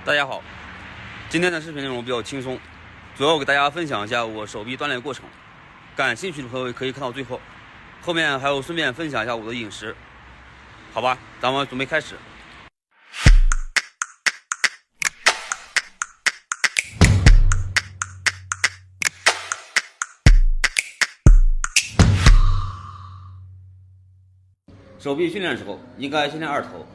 大家好，今天的视频内容比较轻松，主要给大家分享一下我手臂锻炼过程。感兴趣的朋友可以看到最后，后面还有顺便分享一下我的饮食。好吧，咱们准备开始。手臂训练的时候，应该先练二头，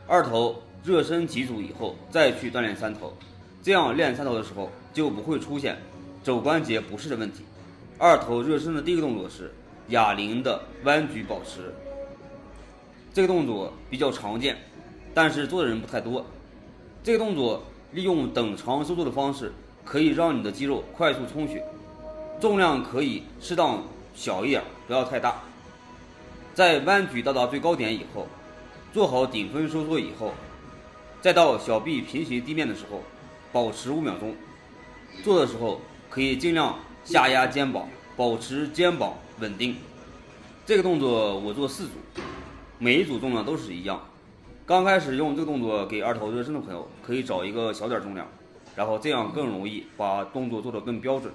二头热身几组以后，再去锻炼三头，这样练三头的时候就不会出现肘关节不适的问题。二头热身的第一个动作是哑铃的弯举保持，这个动作比较常见，但是做的人不太多。这个动作利用等长收缩的方式，可以让你的肌肉快速充血，重量可以适当小一点，不要太大。在弯举到达最高点以后，做好顶分收缩以后，再到小臂平行地面的时候，保持5秒钟。做的时候可以尽量下压肩膀，保持肩膀稳定。这个动作我做4组，每一组重量都是一样。刚开始用这个动作给二头热身的朋友，可以找一个小点重量，然后这样更容易把动作做得更标准，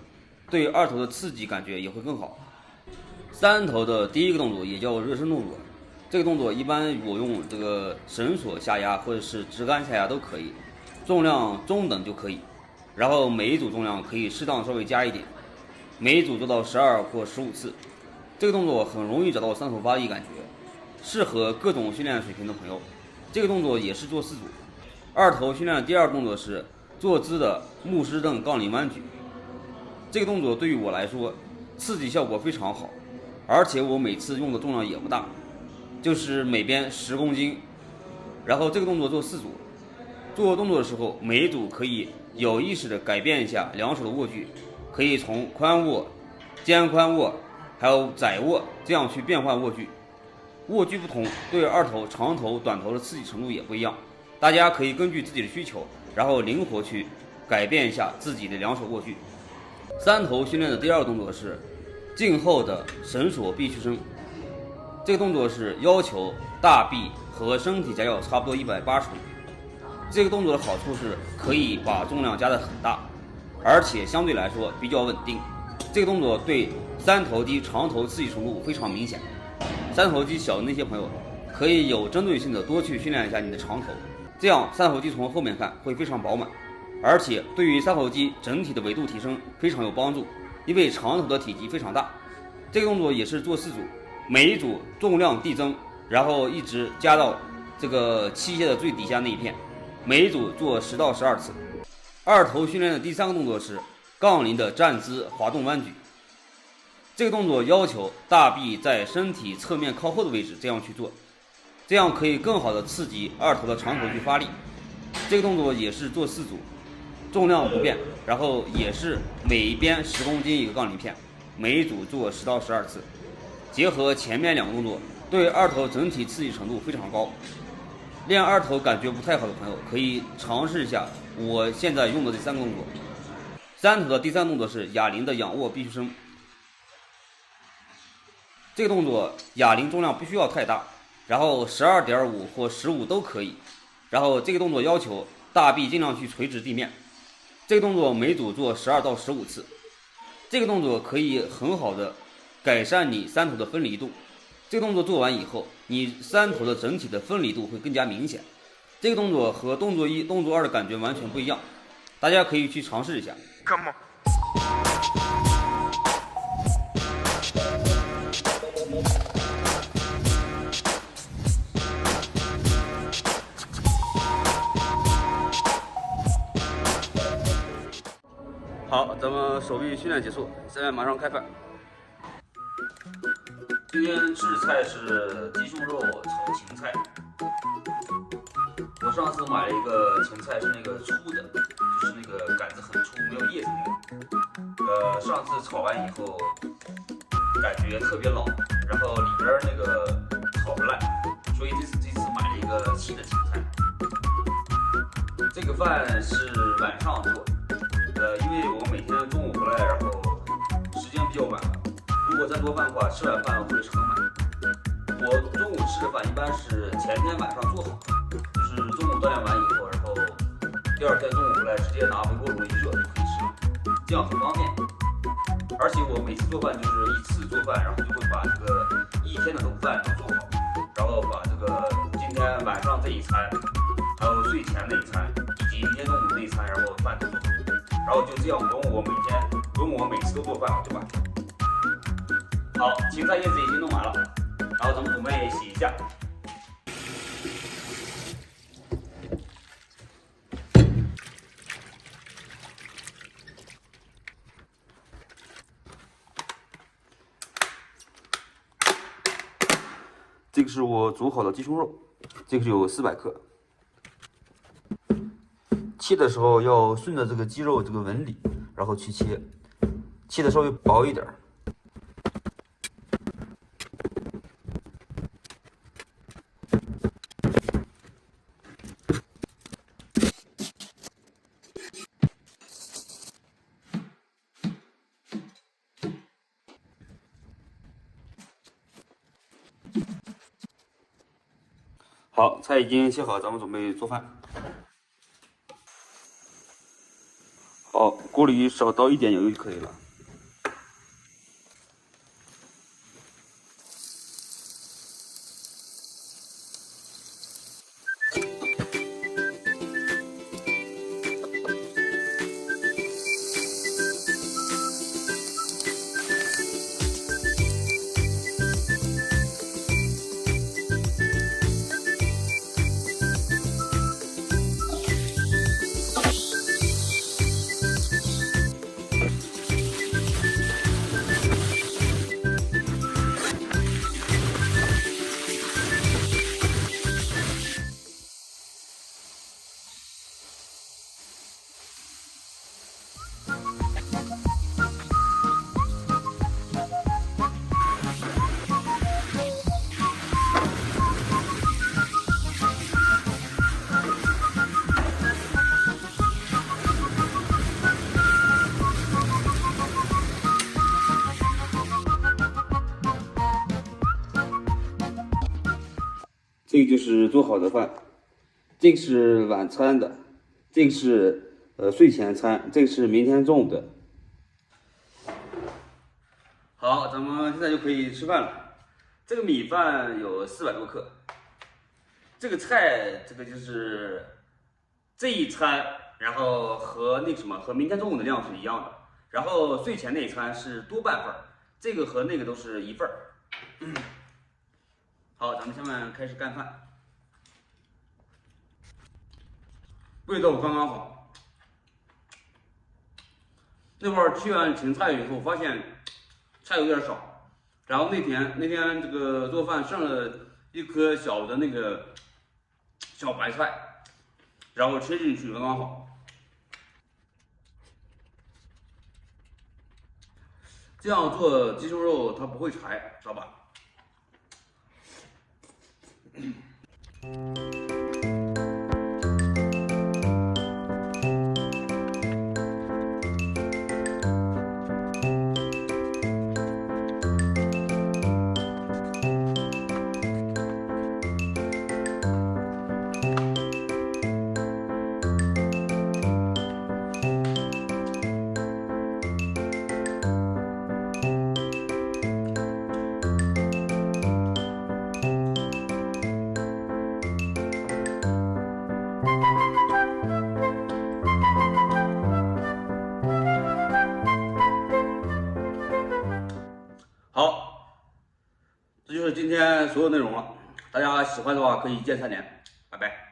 对二头的刺激感觉也会更好。三头的第一个动作也叫热身动作，这个动作一般我用这个绳索下压或者是直杆下压都可以，重量中等就可以。然后每一组重量可以适当稍微加一点，每一组做到12或15次。这个动作很容易找到三头发力感觉，适合各种训练水平的朋友。这个动作也是做4组。二头训练的第二个动作是坐姿的木狮凳杠铃弯举，这个动作对于我来说刺激效果非常好，而且我每次用的重量也不大，就是每边10公斤。然后这个动作做4组，做动作的时候每一组可以有意识的改变一下两手的握距，可以从宽握、肩宽握还有窄握这样去变换握距。握距不同，对二头、长头、短头的刺激程度也不一样，大家可以根据自己的需求，然后灵活去改变一下自己的两手握距。三头训练的第二个动作是颈后的绳索臂屈伸，这个动作是要求大臂和身体夹角差不多180度。这个动作的好处是可以把重量加得很大，而且相对来说比较稳定。这个动作对三头肌、长头刺激程度非常明显。三头肌小的那些朋友可以有针对性的多去训练一下你的长头，这样三头肌从后面看会非常饱满，而且对于三头肌整体的维度提升非常有帮助，因为长头的体积非常大。这个动作也是做4组，每一组重量递增，然后一直加到这个器械的最底下那一片，每一组做10到12次。二头训练的第3个动作是杠铃的站姿滑动弯举，这个动作要求大臂在身体侧面靠后的位置这样去做，这样可以更好的刺激二头的长头去发力。这个动作也是做4组，重量不变，然后也是每一边10公斤一个杠铃片，每一组做10到12次。结合前面2个动作，对二头整体刺激程度非常高。练二头感觉不太好的朋友可以尝试一下我现在用的这3个动作。三头的第3个动作是哑铃的仰卧臂屈伸，这个动作哑铃重量不需要太大，然后12.5或15都可以。然后这个动作要求大臂尽量去垂直地面，这个动作每组做12到15次。这个动作可以很好的改善你三头的分离度，这个动作做完以后，你三头的整体的分离度会更加明显。这个动作和动作1、动作2的感觉完全不一样，大家可以去尝试一下。Come on.好，咱们手臂训练结束，现在马上开饭。今天吃的菜是鸡胸肉炒芹菜。我上次买了一个芹菜是那个粗的，就是那个杆子很粗，没有叶子那个。上次炒完以后感觉特别老，然后里边那个炒不烂，所以这次买了一个新的芹菜。这个饭是晚上做。因为我每天中午回来，然后时间比较晚了，如果再做饭的话，吃晚饭会盛满。我中午吃的饭一般是前天晚上做好的，就是中午锻炼完以后，然后第二天中午来直接拿微波炉一热就可以吃了，这样很方便。而且我每次做饭就是一次做饭，然后就会把这个一天的午饭都做好，然后把这个今天晚上这一餐，还有睡前那一餐，以及明天中午那一餐，然后饭都做好，然后就这样不用我每次都做饭了，对吧？好，芹菜叶子已经弄完了，然后咱们准备洗一下。这个是我煮好的鸡胸肉，这个有400克。切的时候要顺着这个鸡肉这个纹理，然后去切，切的稍微薄一点。好，菜已经切好，咱们准备做饭。好，锅里少倒一点油就可以了。这个就是做好的饭，这个是晚餐的，这个是睡前餐，这个是明天中午的。好，咱们现在就可以吃饭了。这个米饭有400多克，这个菜这个就是这一餐，然后和明天中午的量是一样的。然后睡前那一餐是多半份，这个和那个都是1份。好，咱们下面开始干饭，味道刚刚好。那会儿切完芹菜以后，发现菜有点少，然后那天这个做饭剩了一颗小的那个小白菜，然后吃进去刚刚好。这样做鸡胸肉它不会柴，知道吧？好，这就是今天所有内容了。大家喜欢的话可以一键3连，拜拜。